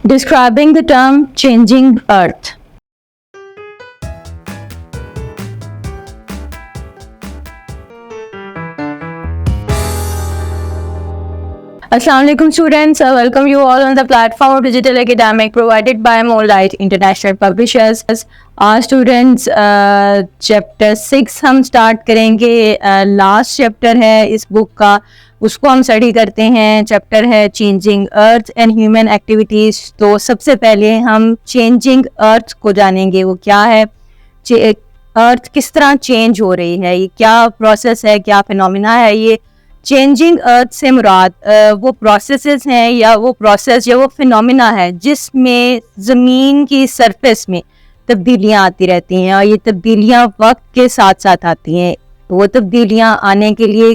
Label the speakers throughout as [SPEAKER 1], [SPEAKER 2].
[SPEAKER 1] Describing the term changing earth. Assalamu alaikum students, welcome you all on the platform of Digital Academic provided by Moonlight International Publishers. आज students chapter 6 हम start करेंगे. Last chapter है इस book का, उसको हम study करते हैं. चैप्टर है changing earth and human activities. तो सबसे पहले हम चेंजिंग अर्थ को जानेंगे. वो क्या है, अर्थ किस तरह चेंज हो रही है, ये क्या प्रोसेस है, क्या फिनोमिना है. ये चेंजिंग अर्थ से मुराद वो प्रोसेसेस हैं या वो प्रोसेस या वो फिनोमिना है जिसमें ज़मीन की सरफेस में तब्दीलियाँ आती रहती हैं, और ये तब्दीलियाँ वक्त के साथ साथ आती हैं. वो तब्दीलियाँ आने के लिए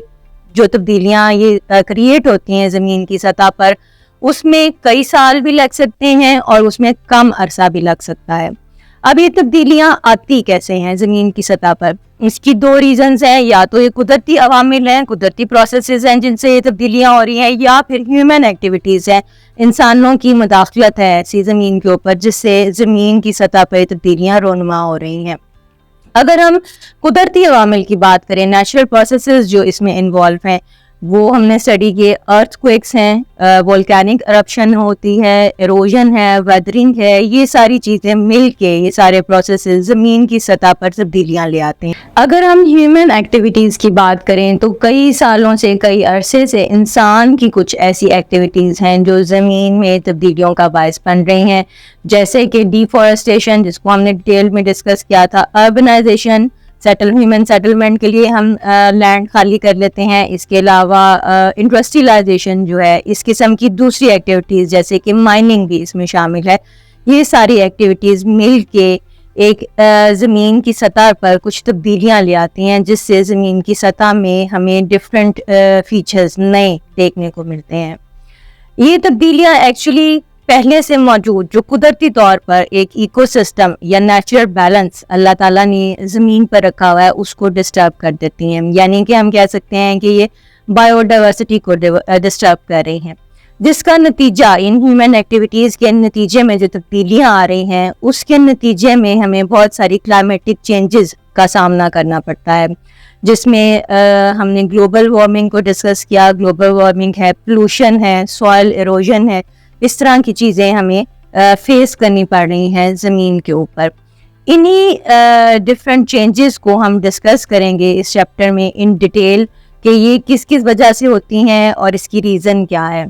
[SPEAKER 1] जो तब्दीलियाँ ये क्रिएट होती हैं ज़मीन की सतह पर, उसमें कई साल भी लग सकते हैं और उसमें कम अरसा भी लग सकता है. अब ये तब्दीलियाँ आती कैसे हैं ज़मीन की सतह पर? इसकी दो रीज़न्स हैं. या तो ये कुदरती अवामिल हैं, कुदरती प्रोसेसेस हैं जिनसे ये तब्दीलियाँ हो रही हैं, या फिर ह्यूमन एक्टिविटीज़ हैं, इंसानों की मुदाखलत है ऐसी ज़मीन के ऊपर जिससे ज़मीन की सतह पर तब्दीलियाँ रोनुमा हो रही हैं. अगर हम कुदरती अवामिल की बात करें, नेचुरल प्रोसेसेस जो इसमें इन्वॉल्व हैं, वो हमने स्टडी किए. अर्थक्वेक्स हैं, वोल्केनिक eruption होती है, एरोजन है, वेदरिंग है. ये सारी चीज़ें मिल के ये सारे प्रोसेसेस ज़मीन की सतह पर तब्दीलियाँ ले आते हैं. अगर हम ह्यूमन एक्टिविटीज़ की बात करें तो कई सालों से, कई अरसे से इंसान की कुछ ऐसी एक्टिविटीज़ हैं जो ज़मीन में तब्दीलियों का बायस बन रही हैं. जैसे कि डिफॉरेस्टेशन, जिसको हमने डिटेल में डिस्कस किया था. अर्बनाइजेशन, ह्यूमन सेटलमेंट के लिए हम लैंड खाली कर लेते हैं. इसके अलावा इंडस्ट्रियलाइजेशन जो है, इस किस्म की दूसरी एक्टिविटीज़ जैसे कि माइनिंग भी इसमें शामिल है. ये सारी एक्टिविटीज़ मिल के एक ज़मीन की सतह पर कुछ तब्दीलियाँ ले आती हैं जिससे ज़मीन की सतह में हमें डिफरेंट फीचर्स नए देखने को मिलते हैं. ये तब्दीलियाँ एक्चुअली पहले से मौजूद जो कुदरती तौर पर एक इकोसिस्टम या नेचुरल बैलेंस अल्लाह ताला ने ज़मीन पर रखा हुआ है उसको डिस्टर्ब कर देती हैं. यानी कि हम कह सकते हैं कि ये बायोडाइवर्सिटी को डिस्टर्ब कर रही हैं, जिसका नतीजा इन ह्यूमन एक्टिविटीज़ के नतीजे में जो तब्दीलियाँ आ रही हैं उसके नतीजे में हमें बहुत सारी क्लाइमेटिक चेंजेस का सामना करना पड़ता है. जिसमें हमने ग्लोबल वार्मिंग को डिस्कस किया. ग्लोबल वार्मिंग है, पोल्यूशन है, सॉइल एरोजन है. इस तरह की चीज़ें हमें फेस करनी पड़ रही हैं ज़मीन के ऊपर. इन्हीं डिफरेंट चेंजेस को हम डिस्कस करेंगे इस चैप्टर में इन डिटेल कि ये किस किस वजह से होती हैं और इसकी रीज़न क्या है.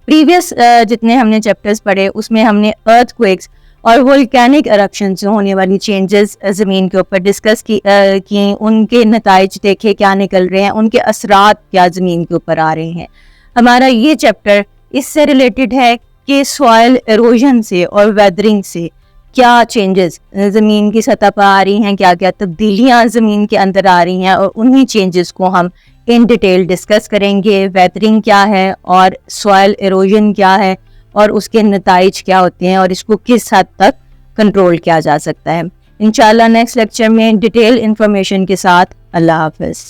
[SPEAKER 1] प्रीवियस जितने हमने चैप्टर्स पढ़े उसमें हमने अर्थक्वेक्स और वोल्केनिक eruption से होने वाली चेंजेस ज़मीन के ऊपर डिस्कस किए. उनके नताइज देखे क्या निकल रहे हैं, उनके असरात क्या ज़मीन के ऊपर आ रहे हैं. हमारा ये चैप्टर इससे रिलेटेड है कि सॉइल एरोजन से और वेदरिंग से क्या चेंजेस ज़मीन की सतह पर आ रही हैं, क्या क्या तब्दीलियाँ ज़मीन के अंदर आ रही हैं, और उन्हीं चेंजेस को हम इन डिटेल डिस्कस करेंगे. वेदरिंग क्या है और सॉइल एरोजन क्या है और उसके नताइज क्या होते हैं और इसको किस हद तक कंट्रोल किया जा सकता है. इंशाल्लाह नेक्स्ट लेक्चर में डिटेल इंफॉर्मेशन के साथ. अल्लाह हाफ़िज़.